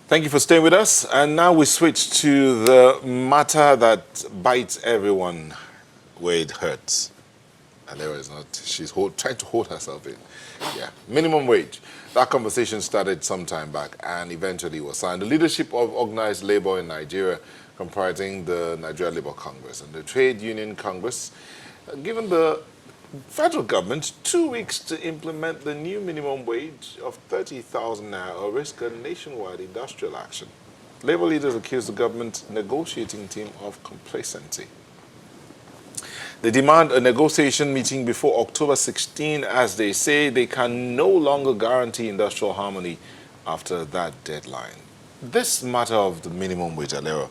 Thank you for staying with us. And now we switch to the matter that bites everyone where it hurts. Alera is not, she's trying to hold herself in. Yeah, minimum wage. That conversation started some time back and eventually was signed. The leadership of organized labor in Nigeria, comprising the Nigeria Labour Congress and the Trade Union Congress, given the federal government 2 weeks to implement the new minimum wage of 30,000 naira or risk a nationwide industrial action. Labour leaders accuse the government negotiating team of complacency. They demand a negotiation meeting before October 16, as they say they can no longer guarantee industrial harmony after that deadline. This matter of the minimum wage, Alera,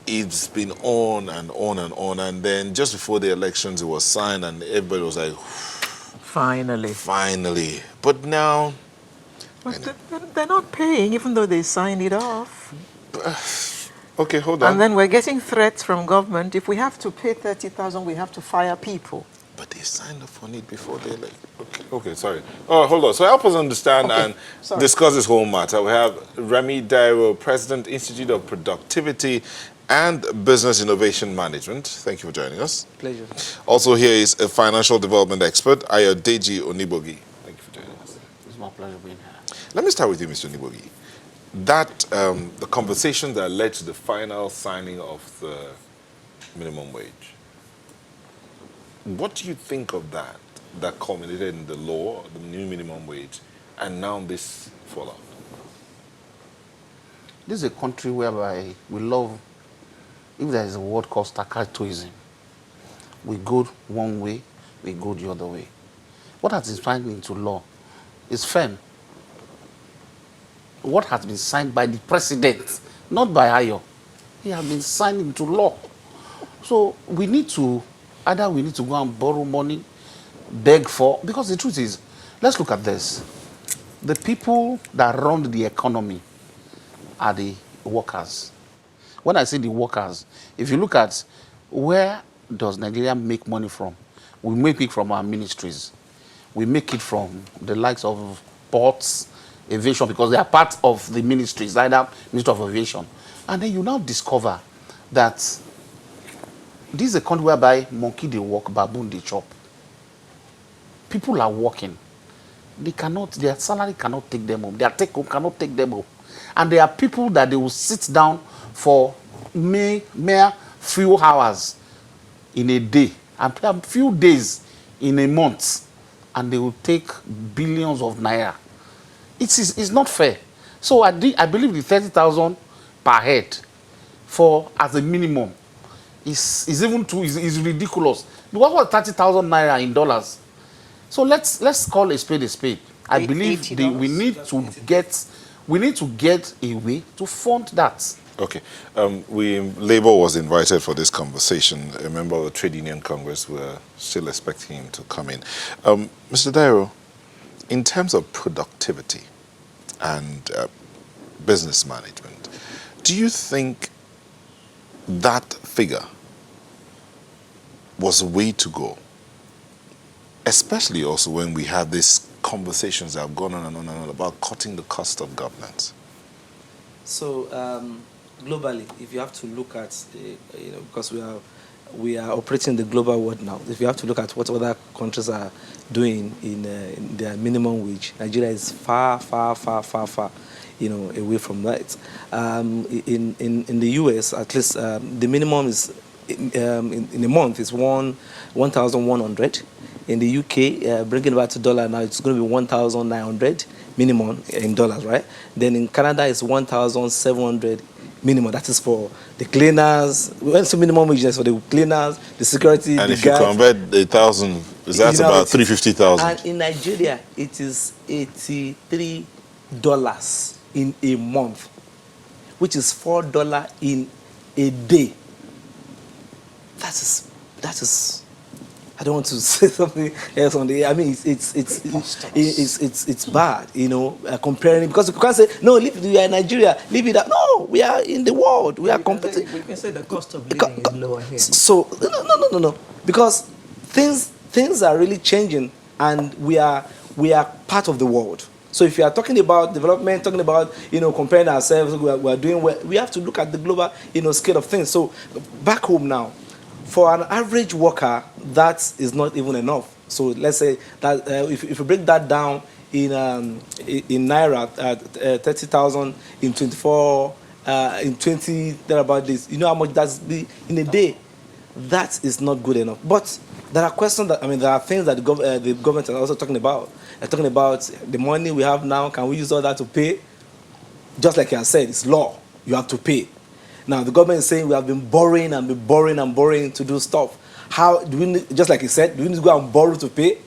it's been on and on and on, and then just before the elections it was signed and everybody was like, finally. But now... But they're not paying even though they signed it off. Okay, hold on. And then we're getting threats from government. If we have to pay 30,000, we have to fire people. But they signed up on it before they Okay, sorry. Oh, hold on. So help us understand and discuss this whole matter. We have Remi Dairo, President, Institute of Productivity and Business Innovation Management. Thank you for joining us. Pleasure. Also here is a financial development expert, Ayodeji Onibogi. Thank you for joining us. It's my pleasure being here. Let me start with you, Mr. Onibogi. That, the conversation that led to the final signing of the minimum wage, what do you think of that culminated in the law, the new minimum wage, and now this fallout? This is a country whereby we love, if there is a word called staccatoism, we go one way, we go the other way. What has been signed into law is firm. What has been signed by the president, not by Ayo, he has been signed into law. So we need to, either we need to go and borrow money, beg for, because the truth is, let's look at this. The people that run the economy are the workers. When I say the workers, if you look at where does Nigeria make money from, we make it from our ministries. We make it from the likes of ports, aviation, because they are part of the ministries, either Ministry of Aviation. And then you now discover that this is a country whereby monkey they walk, baboon they chop. People are working. They cannot, their salary cannot take them home. Their take home cannot take them home. And there are people that they will sit down for mere few hours in a day, and a few days in a month, and they will take billions of naira. It's not fair. So I believe the 30,000 per head as a minimum is even too is ridiculous. Because what 30,000 naira in dollars? So let's call a spade a spade. I believe we need to get a way to fund that. Okay. Labour was invited for this conversation. A member of the Trade Union Congress, we're still expecting him to come in. Mr. Dairo, in terms of productivity and business management, do you think that figure was a way to go? Especially also when we have these conversations that have gone on and on and on about cutting the cost of governance. So globally, if you have to look at, because we are operating in the global world now. If you have to look at what other countries are doing in their minimum wage, Nigeria is far, away from that. In the US, at least the minimum is in a month is 1,100. In the UK, bringing it back to dollar now, it's going to be 1,900 minimum in dollars, right? Then in Canada, it's 1,700 minimum. That is for the cleaners. What's the minimum wage is for the cleaners, the security, and the if guards. you convert 1,000, that's about 350,000. And in Nigeria, it is $83 in a month, which is $4 in a day. That is. I don't want to say something else on the. I mean, it's bad, comparing, because you can't say no. We are in Nigeria. Leave it out. No, we are in the world. We are competing. We can say the cost of living is lower here. So no, because things are really changing, and we are part of the world. So if you are talking about development, talking about comparing ourselves, we are doing well. We have to look at the global scale of things. So back home now, for an average worker, that is not even enough. So let's say that if you break that down in naira, 30,000 in 24 in 20 thereabout days, you know how much that's be in a day. That is not good enough. But there are questions that there are things that the government are also talking about. They're talking about the money we have now. Can we use all that to pay? Just like I said, it's law. You have to pay. Now the government is saying we have been borrowing and borrowing to do stuff. How do we need, just like you said, do we need to go and borrow to pay?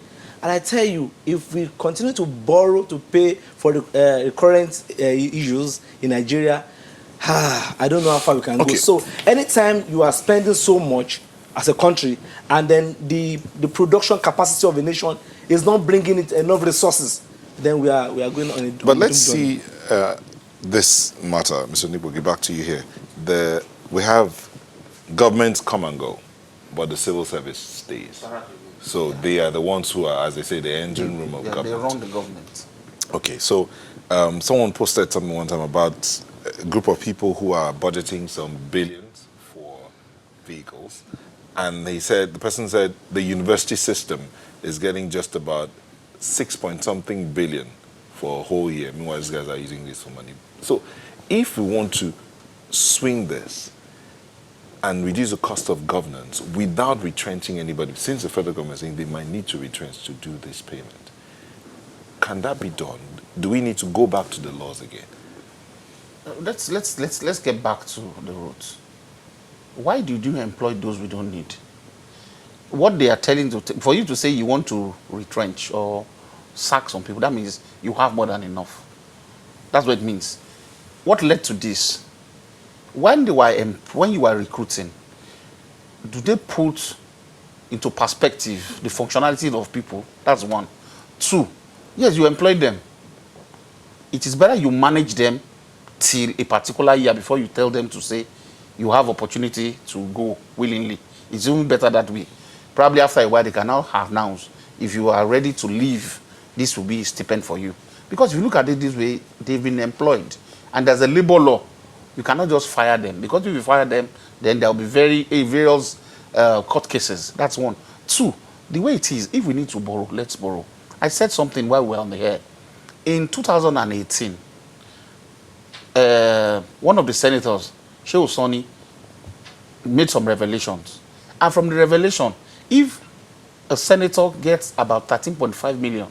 And I tell you, if we continue to borrow to pay for the current issues in Nigeria, I don't know how far we can go. So anytime you are spending so much as a country, and then the production capacity of a nation is not bringing it enough resources, then we are going on a But let's see this matter, Mr. Nibogi, back to you here. We have governments come and go, but the civil service stays. So they are the ones who are, as they say, the engine room of government. They run the government. Okay, so someone posted something one time about a group of people who are budgeting some billions for vehicles. And the person said the university system is getting just about 6-point-something billion for a whole year. Meanwhile, these guys are using this for money. So if we want to swing this and reduce the cost of governance without retrenching anybody, since the federal government is saying they might need to retrench to do this payment, can that be done? Do we need to go back to the laws again? Let's get back to the roots. Why did you employ those we don't need? What they are telling you, for you to say you want to retrench or sack some people, that means you have more than enough. That's what it means. What led to this? When you were recruiting, do they put into perspective the functionality of people? That's one. Two, yes, you employ them. It is better you manage them till a particular year before you tell them to say you have opportunity to go willingly. It's even better that way. Probably after a while they can now announce, if you are ready to leave, this will be a stipend for you. Because if you look at it this way, they've been employed. And there's a labor law. You cannot just fire them. Because if you fire them, then there will be various court cases. That's one. Two, the way it is, if we need to borrow, let's borrow. I said something while we were on the air. In 2018, one of the senators, Shehu Sani, made some revelations. And from the revelation, if a senator gets about 13.5 million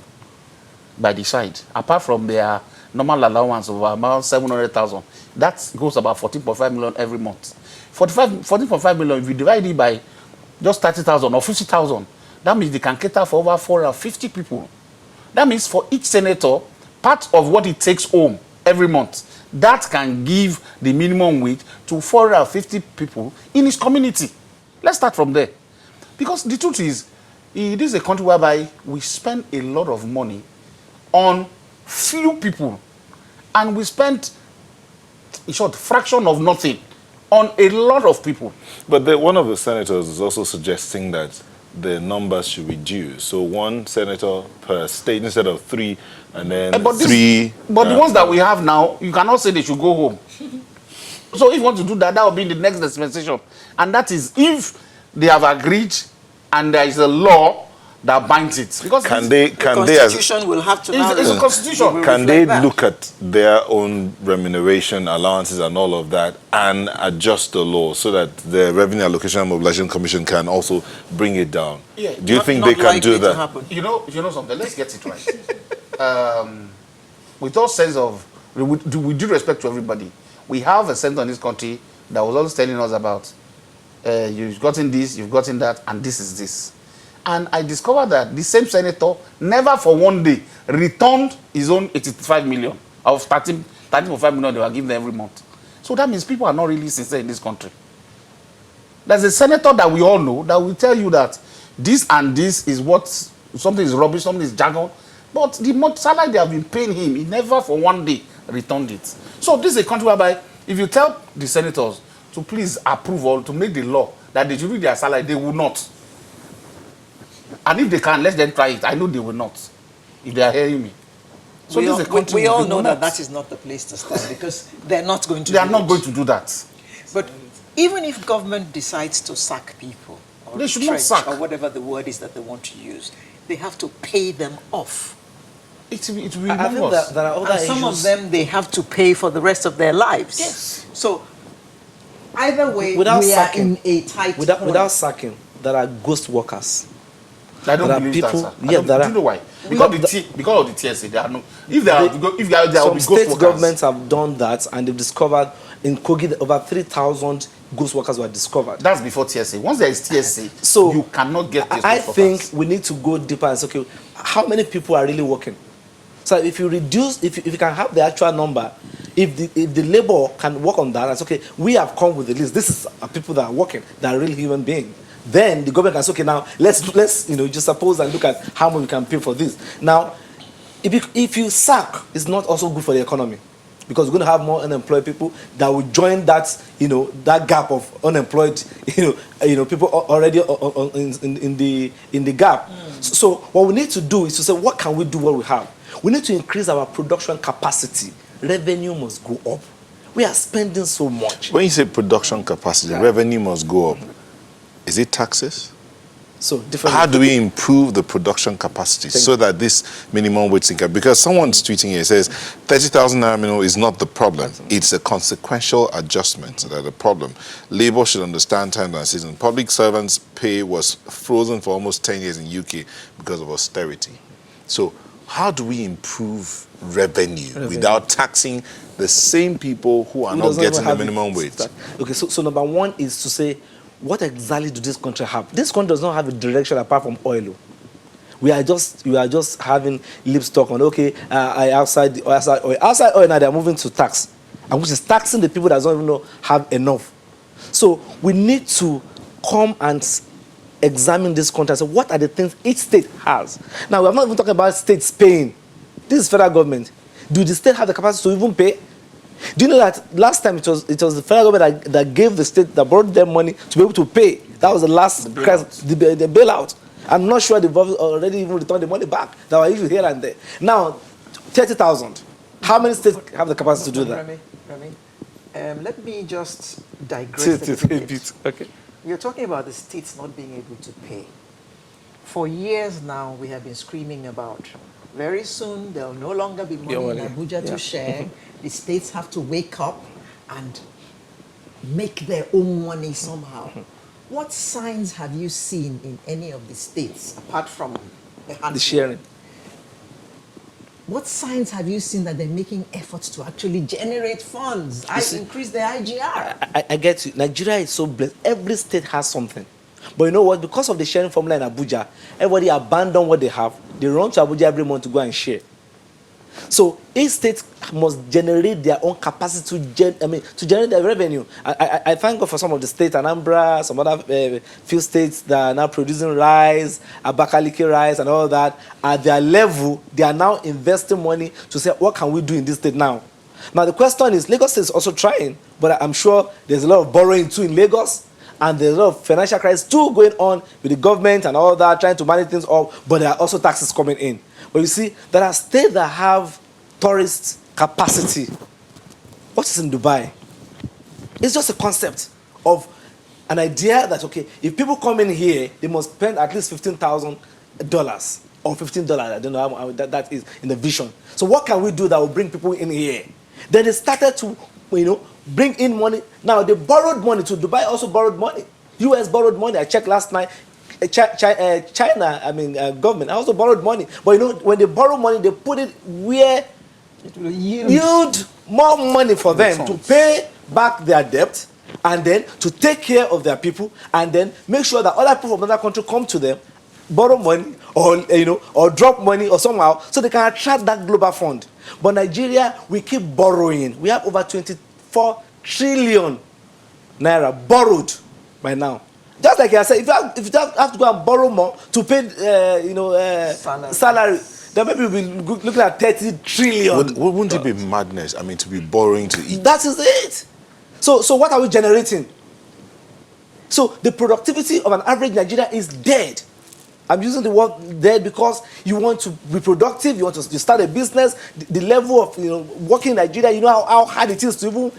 by the side, apart from their normal allowance of about 700,000, that goes about 14.5 million every month. 14.5 million, if you divide it by just 30,000 or 50,000, that means they can cater for over 450 people. That means for each senator, part of what it takes home every month, that can give the minimum wage to 450 people in his community. Let's start from there. Because the truth is, it is a country whereby we spend a lot of money on few people. And we spend, in short, fraction of nothing on a lot of people. But one of the senators is also suggesting that the numbers should reduce. So one senator per state instead of 3, and then three. But the ones that we have now, you cannot say they should go home. So if you want to do that, that will be in the next dispensation. And that is if they have agreed and there is a law that binds it. Because the constitution will have to it's a constitution. Can they look at their own remuneration, allowances and all of that and adjust the law so that the Revenue Allocation and Mobilization Commission can also bring it down? Yeah. Do you think they can do that? You know something, let's get it right. With all sense of, with due respect to everybody, we have a senator in this country that was always telling us about you've gotten this, you've gotten that, and this is this. And I discovered that the same senator never for one day returned his own 85 million of 13.5 million they were giving them every month. So that means people are not really sincere in this country. There's a senator that we all know that will tell you that this and this is what, something is rubbish, something is jargon. But the month salary they have been paying him, he never for one day returned it. So this is a country whereby if you tell the senators to please approve or to make the law that they should read their salary, they will not. And if they can, let them try it. I know they will not, if they are hearing me. So this is a country we all with know monarchs. that is not the place to start because they're not going to They are do not it. going to do that. But even if government decides to sack people, or They should not retrench, sack. or whatever the word is that they want to use, they have to pay them off. It will be I think humongous. that there are other And some of issues. them they have to pay for the rest of their lives. Yes. So either way, Without we sacking. are in a tight Without corner. sacking, there are ghost workers. I don't There are believe people- that, sir. yeah, there do are- you know why? Because of the TSA, there are no. If there are, if there will Some be ghost state workers. governments have done that, and they've discovered in Kogi that over 3,000 ghost workers were discovered. That's before TSA. Once there is TSA, So you cannot get these I ghost think workers. we need to go deeper and say, okay, how many people are really working? So if you reduce, if you can have the actual number, if the labor can work on that, and say, okay, we have come with the list. This is people that are working, that are really human beings. Then the government can say, okay, now let's just suppose and look at how much we can pay for this. Now, if you sack, it's not also good for the economy, because we're going to have more unemployed people that will join that that gap of unemployed people already in the gap. So what we need to do is to say, what can we do what we have? We need to increase our production capacity. Revenue must go up. We are spending so much. When you say production capacity, revenue must go up. Is it taxes? So different. How do we improve the production capacity so that this minimum wage thing can? Because someone's tweeting here, says 30,000 naira minimum is not the problem. It's a consequential adjustment that the problem. Labour should understand time and season. Public servants' pay was frozen for almost 10 years in UK because of austerity. So how do we improve revenue without taxing the same people who are Who not doesn't even getting the have it? minimum wage? Okay, so number one is to say, what exactly do this country have? This country does not have a direction apart from oil. We are just having lip stock on, okay, outside oil now they're moving to tax, and which is taxing the people that don't even have enough. So we need to come and examine this country and say, what are the things each state has? Now, we're not even talking about states paying. This is federal government. Do the state have the capacity to even pay? Do you know that last time it was the federal government that gave the state, that borrowed them money to be able to pay? That was the last crisis, the bailout. I'm not sure they've already even returned the money back. That were issued here and there. Now, 30,000. How many states have the capacity to do that? Remy, let me just digress a little bit. Okay. You're talking about the states not being able to pay. For years now, we have been screaming about very soon there will no longer be money in Abuja to share. The states have to wake up and make their own money somehow. What signs have you seen in any of the states, apart from The sharing. What signs have you seen that they're making efforts to actually generate funds? Increase their IGR? I get you. Nigeria is so blessed. Every state has something. But you know what? Because of the sharing formula in Abuja, everybody abandon what they have. They run to Abuja every month to go and share. So each state must generate their own capacity to generate their revenue. I thank God for some of the states, Anambra, some other few states that are now producing rice, Abakaliki rice and all that. At their level, they are now investing money to say, what can we do in this state now? Now the question is, Lagos State is also trying, but I'm sure there's a lot of borrowing too in Lagos. And there's a lot of financial crisis too going on with the government and all that, trying to manage things up, but there are also taxes coming in. But you see, there are states that have tourist capacity. What is in Dubai? It's just a concept of an idea that, okay, if people come in here, they must spend at least $15,000 or $15. I don't know how that is in the vision. So what can we do that will bring people in here? Then they started to, bring in money. Now, they borrowed money too. Dubai also borrowed money. US borrowed money. I checked last night. China, government also borrowed money. But when they borrow money, they put it where it will yield more money for them to pay back their debt, and then to take care of their people, and then make sure that other people from another country come to them, borrow money, or drop money or somehow, so they can attract that global fund. But Nigeria, we keep borrowing. We have over 24 trillion naira borrowed by now. Just like I said, if you have to go and borrow more to pay, salary, then maybe we'll be looking at 30 trillion. Wouldn't it be madness? To be borrowing to eat. That is it. So what are we generating? So the productivity of an average Nigerian is dead. I'm using the word dead because you want to be productive, you want to start a business, the level of working in Nigeria, you know how hard it is to even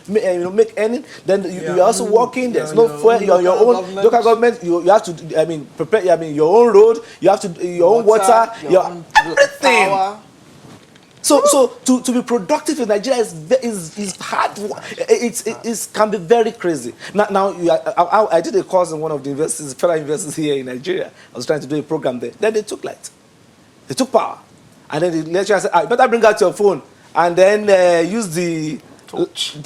make any. Then you're also working. There's no fuel. You're your own local government. You have to prepare. Your own road. You have to your own water. Your own everything. Power. So to be productive in Nigeria is hard. It can be very crazy. Now I did a course in one of the universities, federal universities here in Nigeria. I was trying to do a program there. Then they took light, they took power, and then the lecturer said, "You better bring out your phone and then use the touch.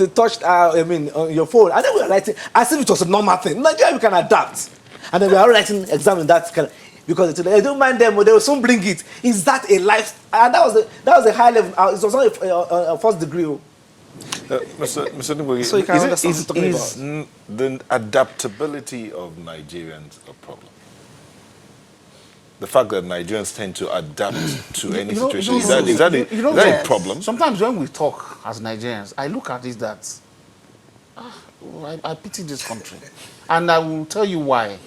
On your phone." And then we were writing as if it was a normal thing. In Nigeria, we can adapt, and then we are writing exam in that kind of. Because they don't mind them, they will soon bring it. Is that a life? And that was a high level. It was not a first degree. Mr. Nugboyi, So you can understand what I'm talking is the adaptability of Nigerians a problem? The fact that Nigerians tend to adapt to any situation, is that a problem? Sometimes when we talk as Nigerians, I look at it that I pity this country. And I will tell you why.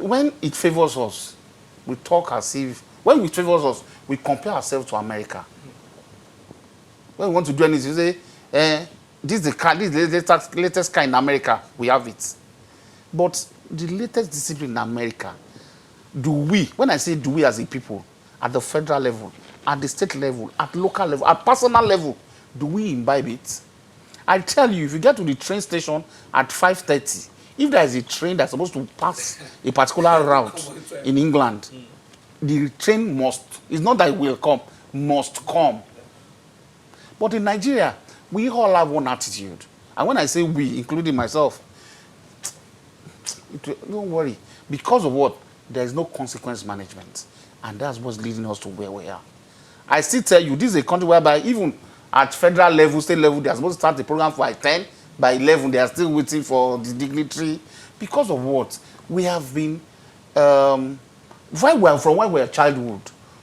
When it favors us, we talk as if, when it favors us, we compare ourselves to America. When we want to do anything, we say, this is the latest car in America, we have it. But the latest discipline in America, when I say do we as a people, at the federal level, at the state level, at local level, at personal level, do we imbibe it? I tell you, if you get to the train station at 5:30, if there is a train that's supposed to pass a particular route in England, the train must, it's not that it will come, must come. But in Nigeria, we all have one attitude. And when I say we, including myself, don't worry. Because of what? There is no consequence management. And that's what's leading us to where we are. I still tell you, this is a country whereby even at federal level, state level, they are supposed to start the program for 10. By 11, they are still waiting for the dignitary. Because of what? We have been, from when we were childhood,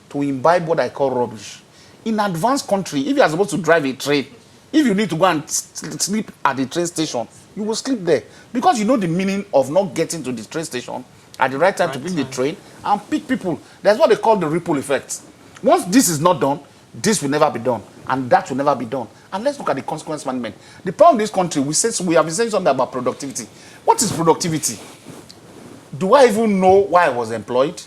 to imbibe what I call rubbish. In advanced country, if you are supposed to drive a train, if you need to go and sleep at the train station, you will sleep there. Because you know the meaning of not getting to the train station at the right time to pick the train and pick people. That's what they call the ripple effect. Once this is not done, this will never be done. And that will never be done. And let's look at the consequence management. The problem in this country, we have been saying something about productivity. What is productivity? Do I even know why I was employed?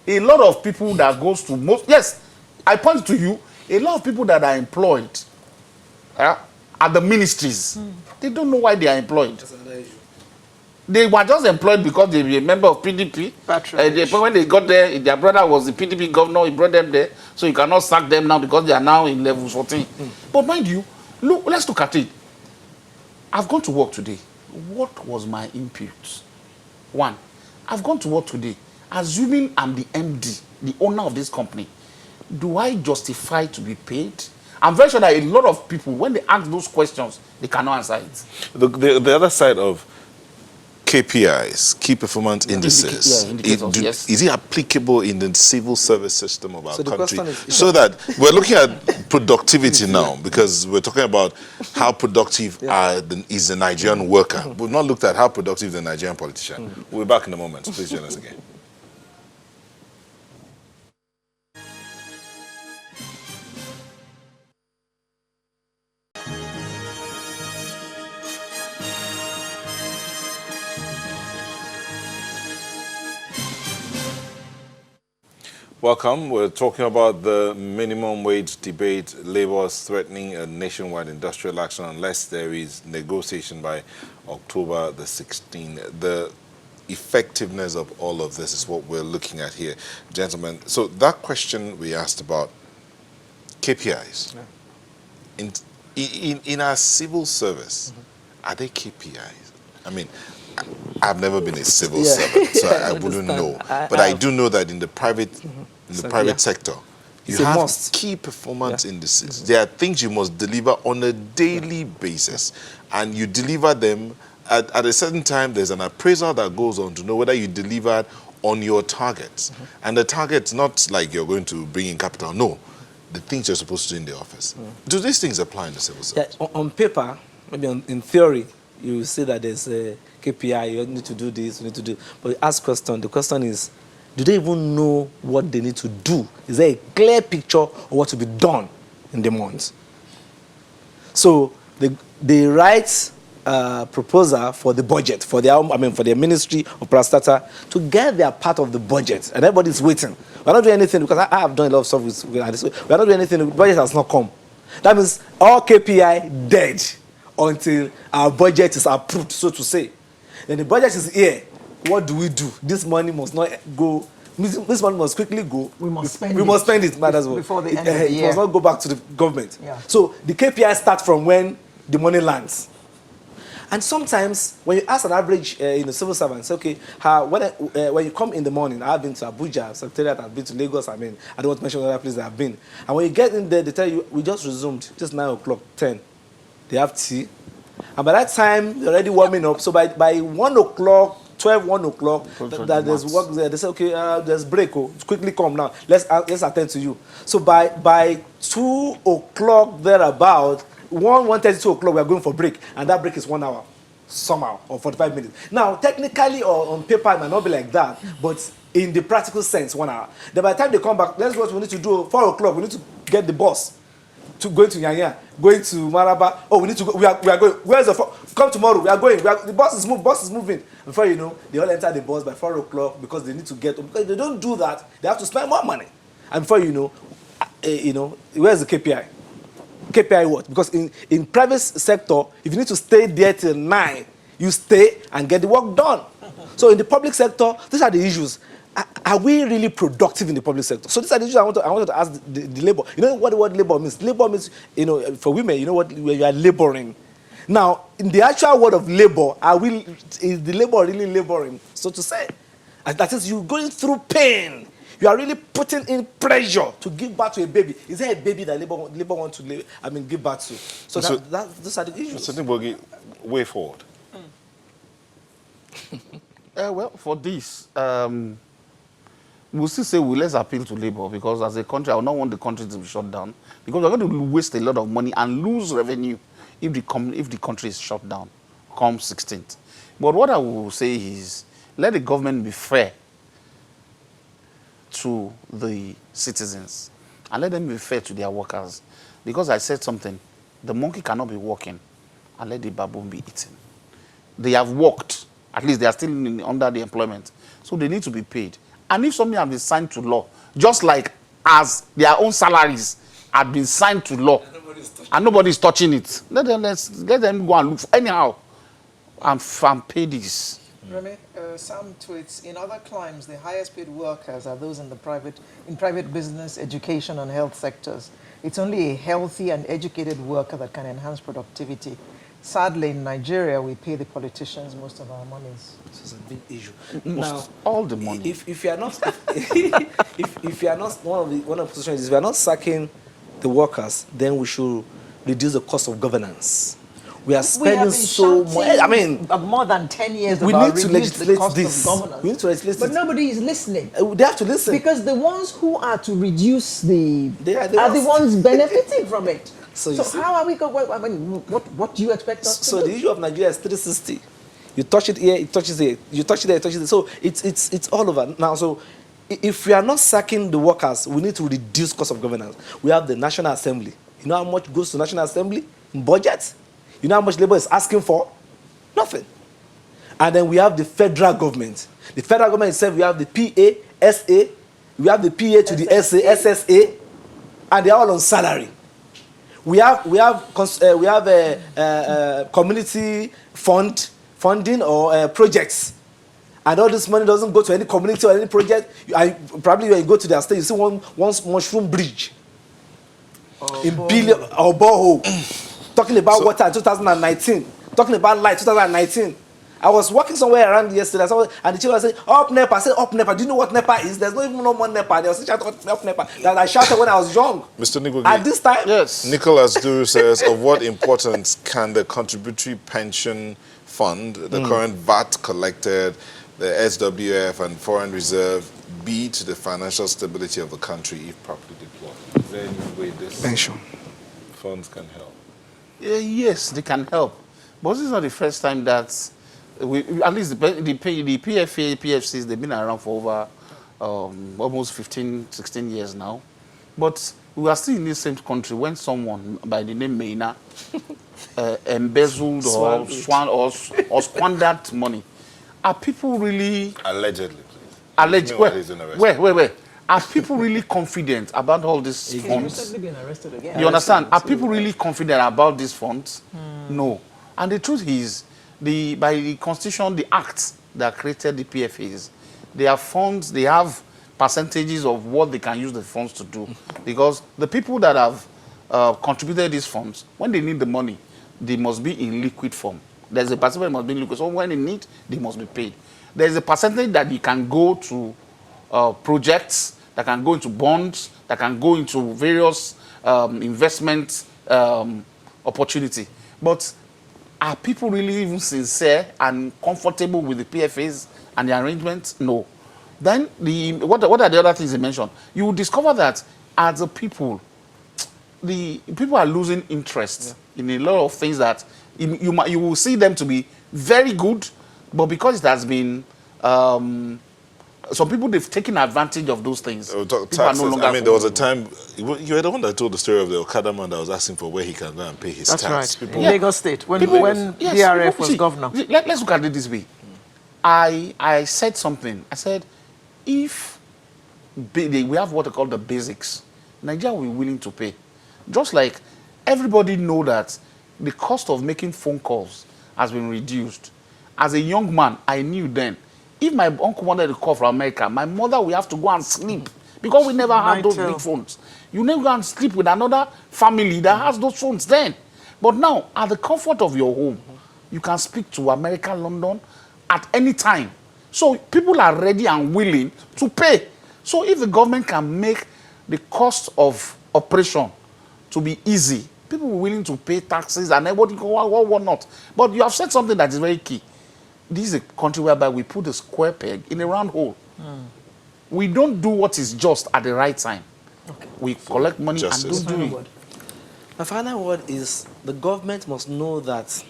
A lot of people that goes to yes, I point to you, a lot of people that are employed at the ministries, they don't know why they are employed. They were just employed because they were a member of PDP. When they got there, their brother was the PDP governor, he brought them there. So you cannot sack them now because they are now in level 14. But mind you, let's look at it. I've gone to work today. What was my input? One, I've gone to work today. Assuming I'm the MD, the owner of this company, do I justify to be paid? I'm very sure that a lot of people, when they ask those questions, they cannot answer it. The other side of KPIs, key performance indices, is it applicable in the civil service system of our country? So that we're looking at productivity now, because we're talking about how productive is the Nigerian worker. We've not looked at how productive is the Nigerian politician. We'll be back in a moment. Please join us again. Welcome. We're talking about the minimum wage debate. Labour is threatening a nationwide industrial action unless there is negotiation by October the 16th. The effectiveness of all of this is what we're looking at here, gentlemen. So that question we asked about KPIs. In our civil service, are they KPIs? I mean, I've never been a civil servant, so I wouldn't know. But I do know that in the private, sector, you have key performance indices. There are things you must deliver on a daily basis, and you deliver them at a certain time. There's an appraisal that goes on to know whether you delivered on your targets. And the target's not like you're going to bring in capital. No, the things you're supposed to do in the office. Do these things apply in the civil service? Yeah, on paper, maybe in theory, you see that there's a KPI, you need to do this, you need to do. But ask question. The question is, Do they even know what they need to do? Is there a clear picture of what to be done in the month? So they write a proposal for the budget for their for their ministry of Prostata to get their part of the budget, and everybody's waiting. We're not doing anything because I have done a lot of stuff with this. We're not doing anything. The budget has not come. That means all KPI dead until our budget is approved, so to say. Then the budget is here. What do we do? This money must not go. This money must quickly go. We must spend we it. must spend it, might as well. Before the end of the year. It must not go back to the government. Yeah. So the KPI starts from when the money lands. And sometimes when you ask an average civil servant, say, okay, when you come in the morning, I've been to Abuja, Secretariat, I've been to Lagos, I don't want to mention other places I've been. And when you get in there, they tell you, we just resumed, just 9 o'clock, 10. They have tea. And by that time, they're already warming up. So by 1 o'clock, 1 o'clock, there's work there. They say, okay, there's break. Oh, quickly come now. Let's attend to you. So by 2 o'clock thereabout, 1:30, 2 o'clock, we are going for break. And that break is 1 hour, somehow, or 45 minutes. Now, technically or on paper, it might not be like that. But in the practical sense, 1 hour. Then by the time they come back, that's what we need to do. 4 o'clock, we need to get the bus. Going to Nyanya, going to Maraba. Oh, we need to go. We are going. Where's the come tomorrow? We are going. The bus is moving. Before you know, they all enter the bus by 4 o'clock because they need to get. Because if they don't do that, they have to spend more money. And before you know, where's the KPI? KPI what? Because in private sector, if you need to stay there till 9, you stay and get the work done. So in the public sector, these are the issues. Are we really productive in the public sector? So these are the issues I wanted to ask the labor. You know what the word labor means? Labor means, for women, where you are laboring. Now, in the actual word of labor, is the labor really laboring, so to say? And that is, you're going through pain. You are really putting in pressure to give birth to a baby. Is there a baby that labor wants to give birth to? So those are the issues. So Nigbogi, way forward. Well, for this, we'll still say let's appeal to labor, because as a country, I would not want the country to be shut down, because we're going to waste a lot of money and lose revenue if the country is shut down come 16th. But what I will say is, let the government be fair to the citizens and let them be fair to their workers. Because I said something, the monkey cannot be walking and let the baboon be eating. They have worked, at least they are still under the employment, so they need to be paid. And if something has been signed to law, just like as their own salaries have been signed to law, and nobody is touching it, let them go and look for anyhow and pay this. Remy, Sam tweets, in other climes, the highest paid workers are those in private business, education, and health sectors. It's only a healthy and educated worker that can enhance productivity. Sadly, in Nigeria, we pay the politicians most of our monies. This is a big issue. Now, all the money. If you are not, if you are not one of the positions is, if we are not sacking the workers, then we should reduce the cost of governance. We are spending so much. I mean, more than 10 years. We need to legislate this. We need to legislate this. But nobody is listening. They have to listen, because the ones who are to reduce the ones benefiting from it. So how are we going? I mean, what do you expect us to do? So the issue of Nigeria is 360. You touch it here, it touches here. You touch it there, it touches there. So it's all over now. So if we are not sacking the workers, we need to reduce cost of governance. We have the National Assembly. You know how much goes to National Assembly in budget? You know how much labor is asking for? Nothing. And then we have the federal government. The federal government itself, we have the PA, SA, we have the PA to the SA, SSA, and they are all on salary. We have a community funding or projects, and all this money doesn't go to any community or any project. Probably when you go to their state, you see one mushroom bridge in billion or borehole. Talking about water in 2019, talking about light 2019. I was walking somewhere around yesterday, and the children said, "Up NEPA." I said, "Up NEPA." Do you know what NEPA is? There's no even no more NEPA. They was shouting up NEPA that I shouted when I was young. Mr. Nigbogi, at this time, yes. Nicholas Duru says, of what importance can the contributory pension fund, the current VAT collected, the SWF and foreign reserve be to the financial stability of the country if properly deployed? Is there any way this pension funds can help? Yes, they can help. But this is not the first time that at least the PFA, PFCs, they've been around for over almost 15, 16 years now. But we are still in the same country when someone by the name Meina embezzled or squandered money. Are people really... Allegedly. Alleged. Wait. Are people really confident about all these He's funds? recently been arrested again. You understand? Are people really confident about these funds? No. And the truth is, by the constitution, the act that created the PFAs, they have funds, they have percentages of what they can use the funds to do. Because the people that have contributed these funds, when they need the money, they must be in liquid form. There's a percentage that must be in liquid. So when they need, they must be paid. There's a percentage that you can go to projects, that can go into bonds, that can go into various investment opportunity. But are people really even sincere and comfortable with the PFAs and the arrangements? No. Then what are the other things they mentioned? You will discover that as a people, the people are losing interest in a lot of things that you will see them to be very good, but because it has been some people, they've taken advantage of those things. Taxes, I mean, there was a time, you were the one that told the story of the Okada man that was asking for where he can go and pay his tax. That's right. People, In Lagos State, when DRF was governor. Let's look at it this way. I said something. I said, if we have what they call the basics, Nigeria will be willing to pay. Just like everybody know that the cost of making phone calls has been reduced. As a young man, I knew then, if my uncle wanted to call from America, my mother will have to go and sleep because we never had those big phones. You never go and sleep with another family that has those phones then. But now, at the comfort of your home, you can speak to America, London, at any time. So people are ready and willing to pay. So if the government can make the cost of operation to be easy, people are willing to pay taxes and what not. But you have said something that is very key. This is a country whereby we put a square peg in a round hole. We don't do what is just at the right time. Okay. We collect money and do it. My final word is the government must know that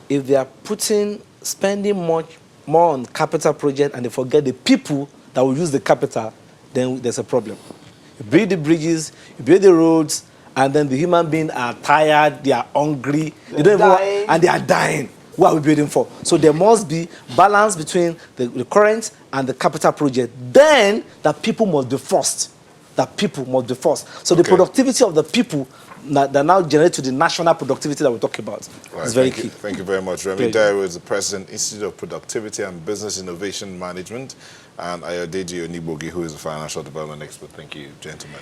if they are spending much more on capital project and they forget the people that will use the capital, then there's a problem. You build the bridges, you build the roads, and then the human beings are tired, they are hungry, and they are dying. What are we building for? So there must be balance between the current and the capital project. Then that people must be first. So the productivity of the people that now generate to the national productivity that we talk about is very key. Thank you very much. Remi Dairo is the President, Institute of Productivity and Business Innovation Management, and Ayodeji Onigbogi, who is a financial development expert. Thank you, gentlemen.